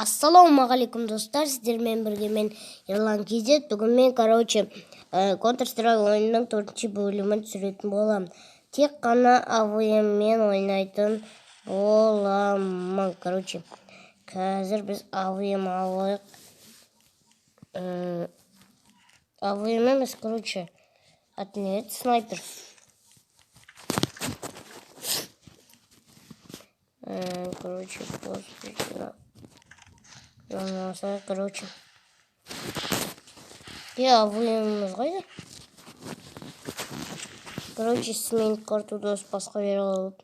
Ассалаумағалейкум достар, сіздермен бірге мен Ерлан Кезет. Бүгін мен, Counter-Strike ойынның 4-ші бөлімін түсіретін болам. Тек қана AVM-мен ойнайтын боламын. Қазір біз AVM алайық. AVM емес, отнять снайпер. Я AVM-іміз қайда? Смен карту дос басқа бере алып.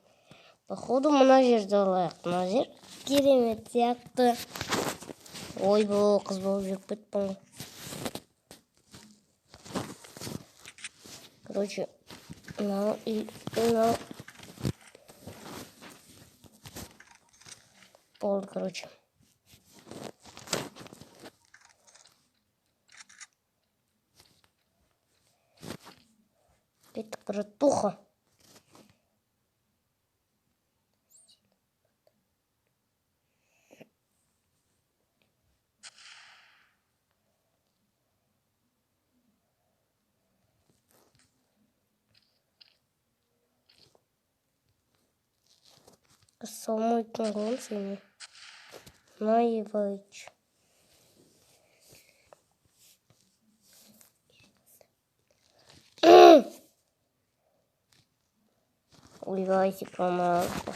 Походу, мына жерді алайық. Мына жер керемет сияқты. Ой, бұл қыз болып жүріп кетпін. Болды, Это братуха. Салмайтын ғылым сені. Наивайч. Ойбай, секамазды.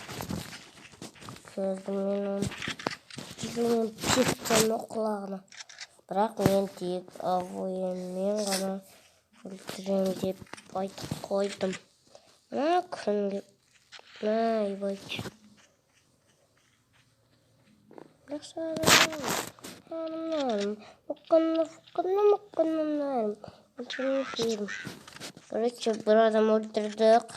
Көзді мен оны пифтен оқылағына. Бірақ мен тек AVM-мен ғана өлтірем деп айтып қойдым. Күнге. Наивайч. Бір адам өлтірдік.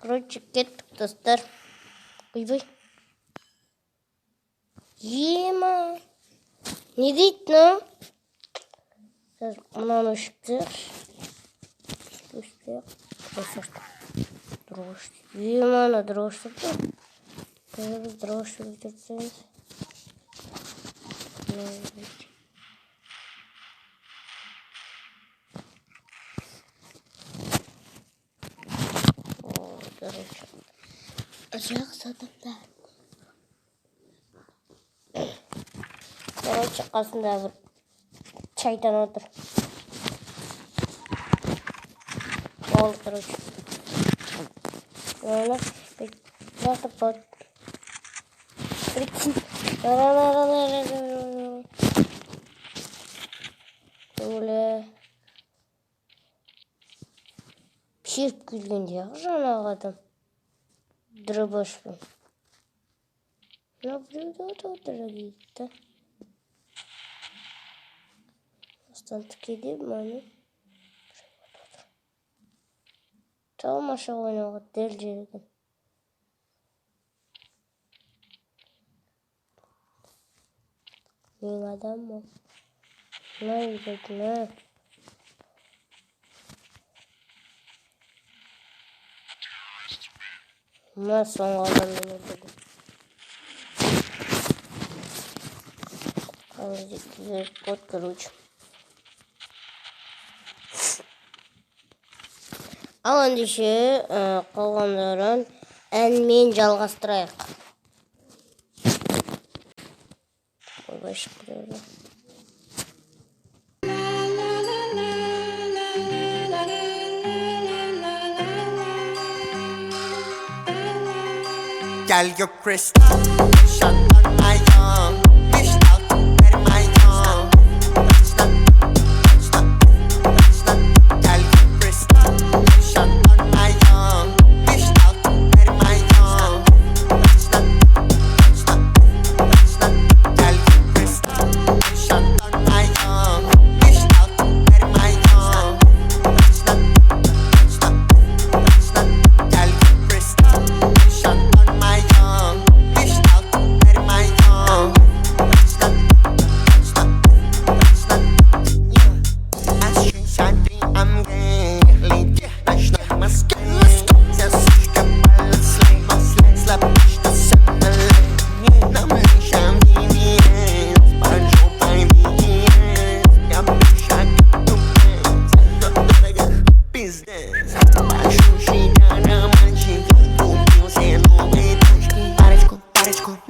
Кеттік, достар. Ойбай. Ема. Не дейді, но? Мұнан өшіктер. Дрожь. Ема, дрожь. Дрожь өлтірсеңіз. Жақсы адамдар. Қасында бір шайтан отыр. Болды, Оны жатып бат. Прикинь. Öyle pişirip gülgünce yakışan adam. Дробашпен. Наблюдать, дорогие-то. Останки демоны. Тамаша ойнауға дәл жерген. Мен адам ол. На, ебать, на. Мына соңғы адаммен өтеді. Код, Ал ендеше қалғандарын әнмен жалғастырайық. Ойбай шықпырды. Girl, you're crystal, shot on my tongue. Fish out, very my tongue. Stop. Girl, you're crystal, shot on my tongue. Fish out, very my tongue. Stop. Girl, you're crystal, shot on my tongue. Fish out, very my tongue. Stop. Girl, you're crystal, shot on my tongue. Fish out, very my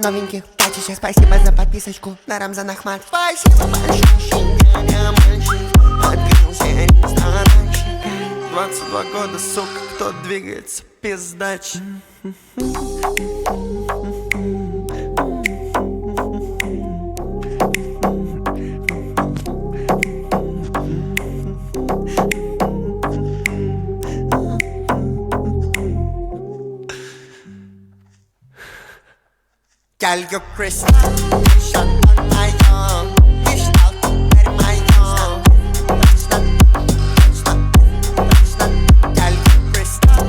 новеньких пачечек. Спасибо за подписочку на Рамзан Ахмат. Спасибо большое, диамантчик. Открылся ресторанчик. 22 года, сука, кто двигается, пиздач. Girl, you're crystal, shut on my arm. Wish out to bury my arm. Girl, you're crystal,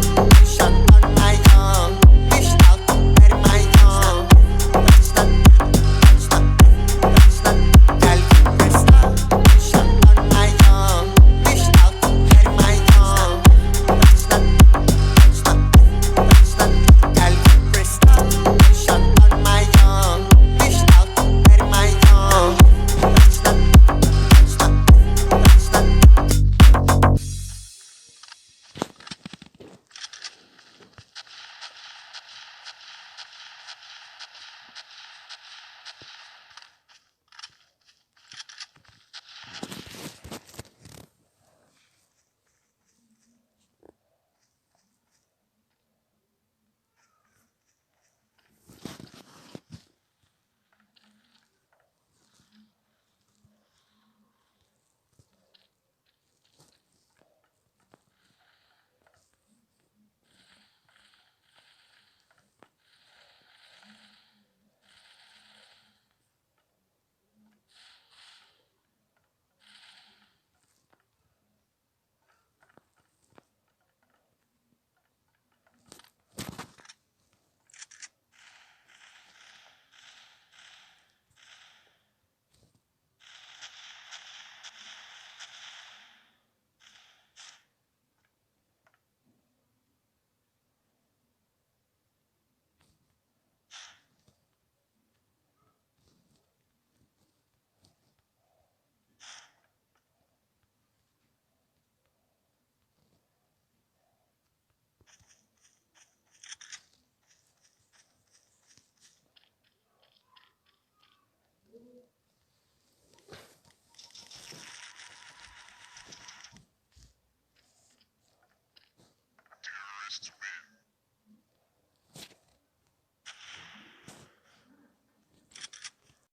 shut on my arm. Wish out to bury my arm. Girl, you're crystal, shut on my arm. Wish out to bury my arm. Girl, you're crystal, shut on my arm. Wish out to bury my arm. Terrorist